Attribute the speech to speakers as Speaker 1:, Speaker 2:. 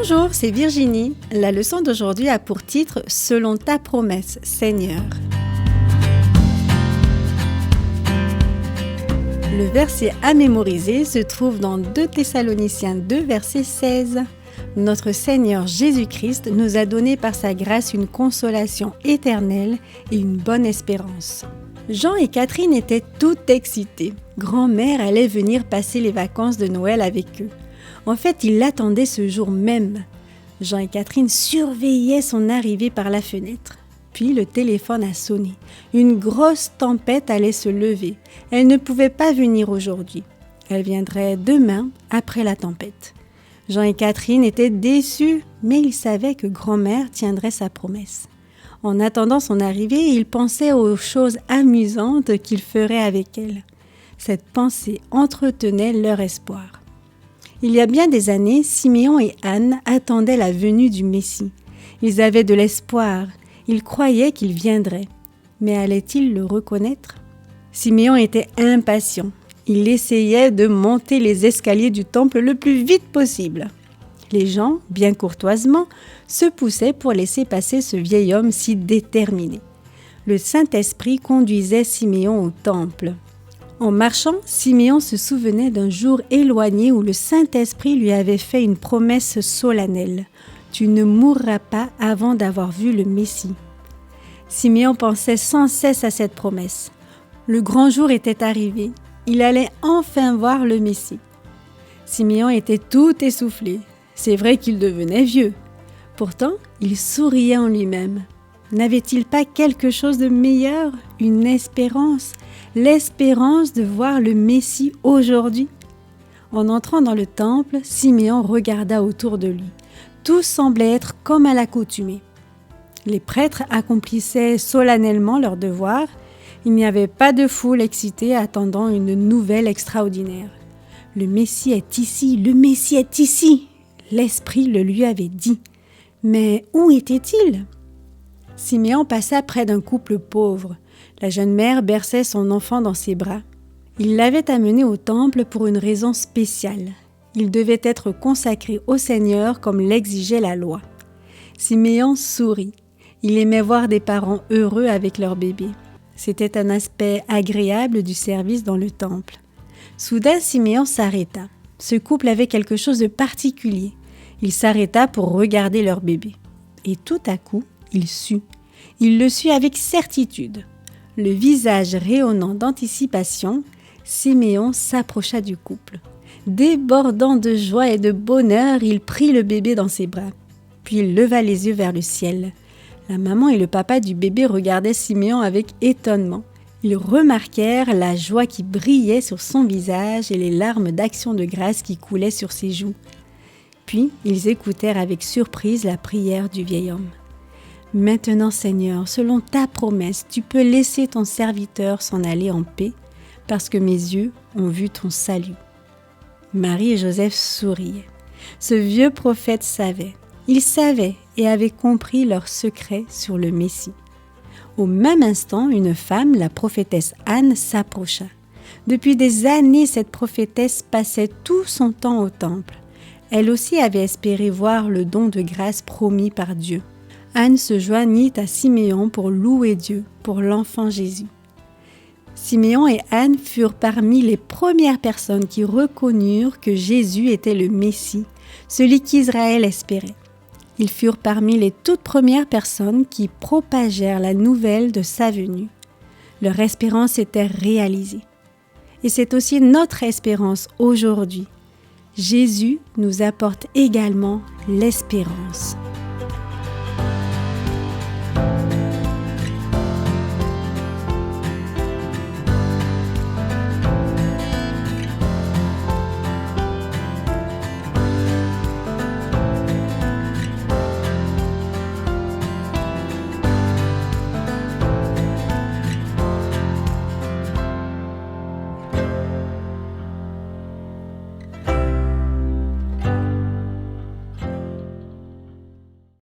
Speaker 1: Bonjour, c'est Virginie. La leçon d'aujourd'hui a pour titre « Selon ta promesse, Seigneur ». Le verset à mémoriser se trouve dans 2 Thessaloniciens 2, verset 16. Notre Seigneur Jésus-Christ nous a donné par sa grâce une consolation éternelle et une bonne espérance. Jean et Catherine étaient toutes excitées. Grand-mère allait venir passer les vacances de Noël avec eux. En fait, ils l'attendaient ce jour même. Jean et Catherine surveillaient son arrivée par la fenêtre. Puis le téléphone a sonné. Une grosse tempête allait se lever. Elle ne pouvait pas venir aujourd'hui. Elle viendrait demain, après la tempête. Jean et Catherine étaient déçus, mais ils savaient que grand-mère tiendrait sa promesse. En attendant son arrivée, ils pensaient aux choses amusantes qu'ils feraient avec elle. Cette pensée entretenait leur espoir. Il y a bien des années, Siméon et Anne attendaient la venue du Messie. Ils avaient de l'espoir, ils croyaient qu'il viendrait. Mais allaient-ils le reconnaître ? Siméon était impatient. Il essayait de monter les escaliers du temple le plus vite possible. Les gens, bien courtoisement, se poussaient pour laisser passer ce vieil homme si déterminé. Le Saint-Esprit conduisait Siméon au temple. En marchant, Siméon se souvenait d'un jour éloigné où le Saint-Esprit lui avait fait une promesse solennelle. « Tu ne mourras pas avant d'avoir vu le Messie. » Siméon pensait sans cesse à cette promesse. Le grand jour était arrivé. Il allait enfin voir le Messie. Siméon était tout essoufflé. C'est vrai qu'il devenait vieux. Pourtant, il souriait en lui-même. N'avait-il pas quelque chose de meilleur, une espérance, l'espérance de voir le Messie aujourd'hui? En entrant dans le temple, Siméon regarda autour de lui. Tout semblait être comme à l'accoutumée. Les prêtres accomplissaient solennellement leur devoir. Il n'y avait pas de foule excitée attendant une nouvelle extraordinaire. « Le Messie est ici, le Messie est ici !» L'Esprit le lui avait dit. Mais où était-il ? Siméon passa près d'un couple pauvre. La jeune mère berçait son enfant dans ses bras. Il l'avait amené au temple pour une raison spéciale. Il devait être consacré au Seigneur comme l'exigeait la loi. Siméon sourit. Il aimait voir des parents heureux avec leur bébé. C'était un aspect agréable du service dans le temple. Soudain, Siméon s'arrêta. Ce couple avait quelque chose de particulier. Il s'arrêta pour regarder leur bébé. Et tout à coup, il sut. Il le sut avec certitude. Le visage rayonnant d'anticipation, Siméon s'approcha du couple. Débordant de joie et de bonheur, il prit le bébé dans ses bras. Puis il leva les yeux vers le ciel. La maman et le papa du bébé regardaient Siméon avec étonnement. Ils remarquèrent la joie qui brillait sur son visage et les larmes d'action de grâce qui coulaient sur ses joues. Puis, ils écoutèrent avec surprise la prière du vieil homme. « Maintenant, Seigneur, selon ta promesse, tu peux laisser ton serviteur s'en aller en paix, parce que mes yeux ont vu ton salut. » Marie et Joseph souriaient. Ce vieux prophète savait. Il savait et avait compris leur secret sur le Messie. Au même instant, une femme, la prophétesse Anne, s'approcha. Depuis des années, cette prophétesse passait tout son temps au temple. Elle aussi avait espéré voir le don de grâce promis par Dieu. Anne se joignit à Siméon pour louer Dieu pour l'enfant Jésus. Siméon et Anne furent parmi les premières personnes qui reconnurent que Jésus était le Messie, celui qu'Israël espérait. Ils furent parmi les toutes premières personnes qui propagèrent la nouvelle de sa venue. Leur espérance était réalisée. Et c'est aussi notre espérance aujourd'hui. Jésus nous apporte également l'espérance.